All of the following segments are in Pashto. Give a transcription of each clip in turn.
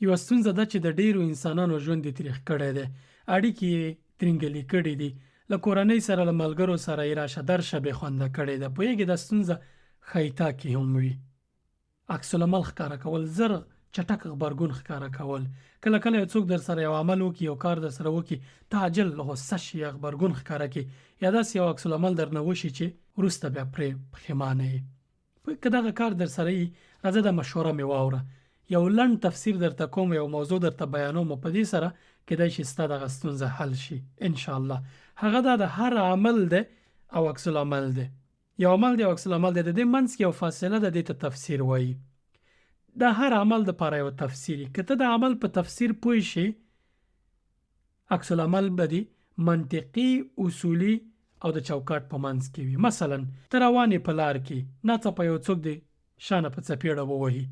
یوه ستونزه ده چې د ډیرو انسانانو ژوند یې تریخ کړی دی. اړیکې یې ترینګلي کړي دي. له کورنۍ سره، له ملګرو سره یې راشه درشه بې خونده کړې ده. پوهېږې دا ستونزه ښایتا کې هم وي. عکس العمل ښکاره کول، زر چټک غبرګون ښکاره کول. کله کله یو څوک در سره یو عمل وکړي، یو کار در سره وکړي، ته عاجل غصه شي یا غبرګون ښکاره کړي یا داسې یو عکس العمل درنه وشي چې وروسته بیا پرې پښیمانه یې. که دغه کار در سره وي، راځه دا مشوره مې واوره. یو لنډ تفسیر درته کوم، یو موضوع درته بیانوم، په دې سره کېدای شي ستا دغه ستونزه حل شي انشاءالله. هغه دا د هر عمل دی او عکس العمل دی. یو عمل دی او عکس العمل دی، د دې منځ کې یو فاصله ده، دې ته تفسیر وایي. دا هر عمل دپاره یو تفسیري. که ته د عمل په تفسیر پوه شي، عکس العمل به دې منطقي، اصولي او د چوکاټ په منځ کې وي. مثلا ته روان یې په لار کې، ناڅاپه یو څوک دې شانه په څپېړه ووهي،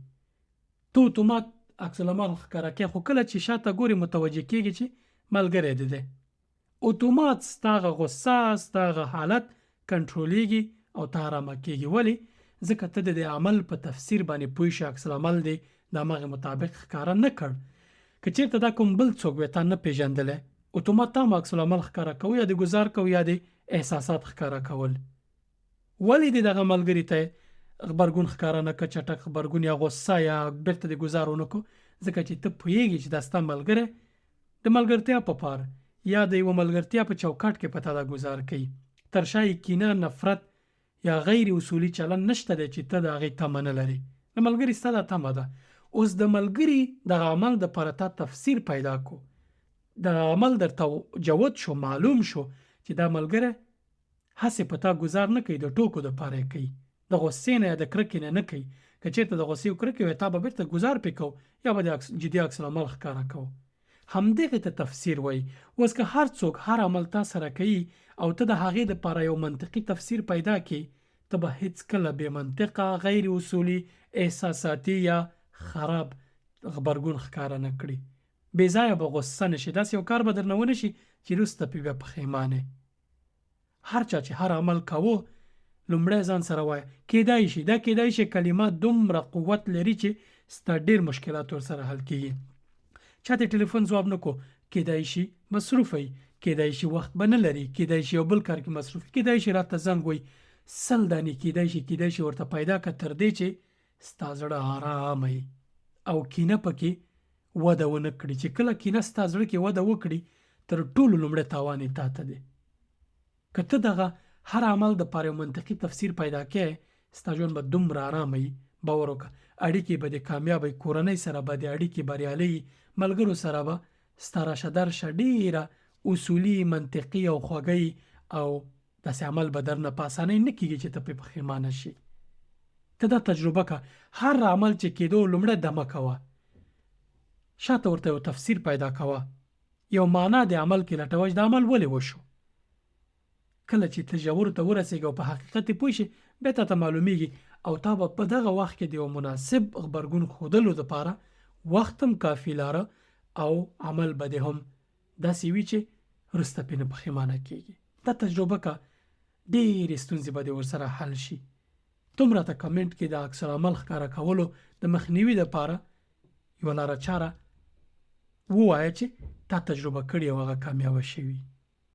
ته اتومات عکس العمل ښکاره کوې، خو کله چې شاته ګورې متوجه کېږي چې ملګری دې دی، اتومات ستا هغه غصه، ستا هغه حالت کنټرولېږي او ته ارامه کېږي. ولې؟ ځکه ته د دې عمل په تفسیر باندې پوه شې، عکس العمل دې د همغې مطابق ښکاره نه کړ. که چېرته دا کوم بل څوک وی تا نه پېژندلی، اتومات ته هم عکس العمل ښکاره کوو، یا دې ګزار کوو یا دې احساسات ښکاره کول. ولې دې دغه ملګري ته غبرګون ښکاره نه کړه، چټک غبرګون یا غصه یا بېرته دې ګزار ونه کړو؟ ځکه چې ته پوهېږي چې دا ستا ملګری د ملګرتیا په پار یا د یوه ملګرتیا په چوکاټ کې په تا دا ګزار کوي. تر شا یې کینه، نفرت یا غیر اصولي چلن نشته دی چې ته د هغې تمه نه لرې. د ملګري ستا دا تمه ده. اوس د ملګري دغه عمل دپاره تا تفسیر پیدا کو، د عمل درته جوت شو، معلوم شو چې دا ملګری هسې په تا ګزار نه کوي، د ټوکو دپاره یې کوي، د غصې نه یا د کرکې نه کوي. که چېرته د غصې او کرکې وی، تا به بېرته ګزار پرې کوو یا به د جدي عکس العمل ښکاره کوو. همدغې ته تفسیر وایي. اوس که هر څوک هر عمل تا سره کوي او ته د هغې دپاره یو منطقي تفسیر پیدا کړي، ته به هېڅکله بې منطقه، غیر اصولي، احساساتي یا خراب غبرګون ښکاره نه کړي. بې ځایه به غصه نه شي، داسې یو کار به درنه ونه شي چې وروسته پرې بیا پښیمانه. هر چا چې هر عمل کوو، لومړی ځان سره وایه کېدای شي، دا کېدای شي کلمات دومره قوت لري چې ستا ډېر مشکلات ورسره حل کېږي. چا ته ټلیفون ځواب نه کو، کېدای شي مصروف وي، کېدای شي وخت به نه لري، کېدای شي یو بل کار کې مصروف، کېدای شي راته زنګ وي. 100 دانې کېدای شي ورته پیدا کړه، تر دې چې ستا زړه ارامه وي او کینه پکې وده ونه کړي. چې کله کینه ستا زړه کې وده وکړي، تر ټولو لومړی تاوان یې تا ته دی. که ته دغه هر عمل دپاره یو منطقي تفسیر پیدا کړې، ستا ژوند به دومره ارامه وي. باور وکړه، اړیکې به دې کامیابه وي، کورنۍ سره به دې اړیکې بریالۍ وي، ملګرو سره به ستا راشه درشه ډېره اصولي، منطقي او خوږه وي، او داسې عمل به درنه په اسانۍ نه کېږي چې ته پرې پښیمانه شي. ته دا تجربه کړه، هر عمل چې کېدو لومړی دمه کوه، شاته ورته یو تفسیر پیدا کوه، یو معنا د عمل کې لټوه چې دا عمل ولې وشو. کله چې ته ژورو ته ورسېږي او په حقیقت یې پوه شي، بیا تا ته معلومیږي او تا به په دغه وخت کې د یو مناسب غبرګون ښودلو دپاره وخت هم کافي لاره او عمل به دې هم داسې وي چې وروسته پرې نه پښیمانه کېږي. دا تجربه که ډېرې ستونزې به دې ورسره حل شي. ته هم راته کمنټ کې د عکس العمل ښکاره کولو د مخنیوي دپاره یوه لاره چاره ووایه چې تا تجربه کړې او هغه کامیابه شوي.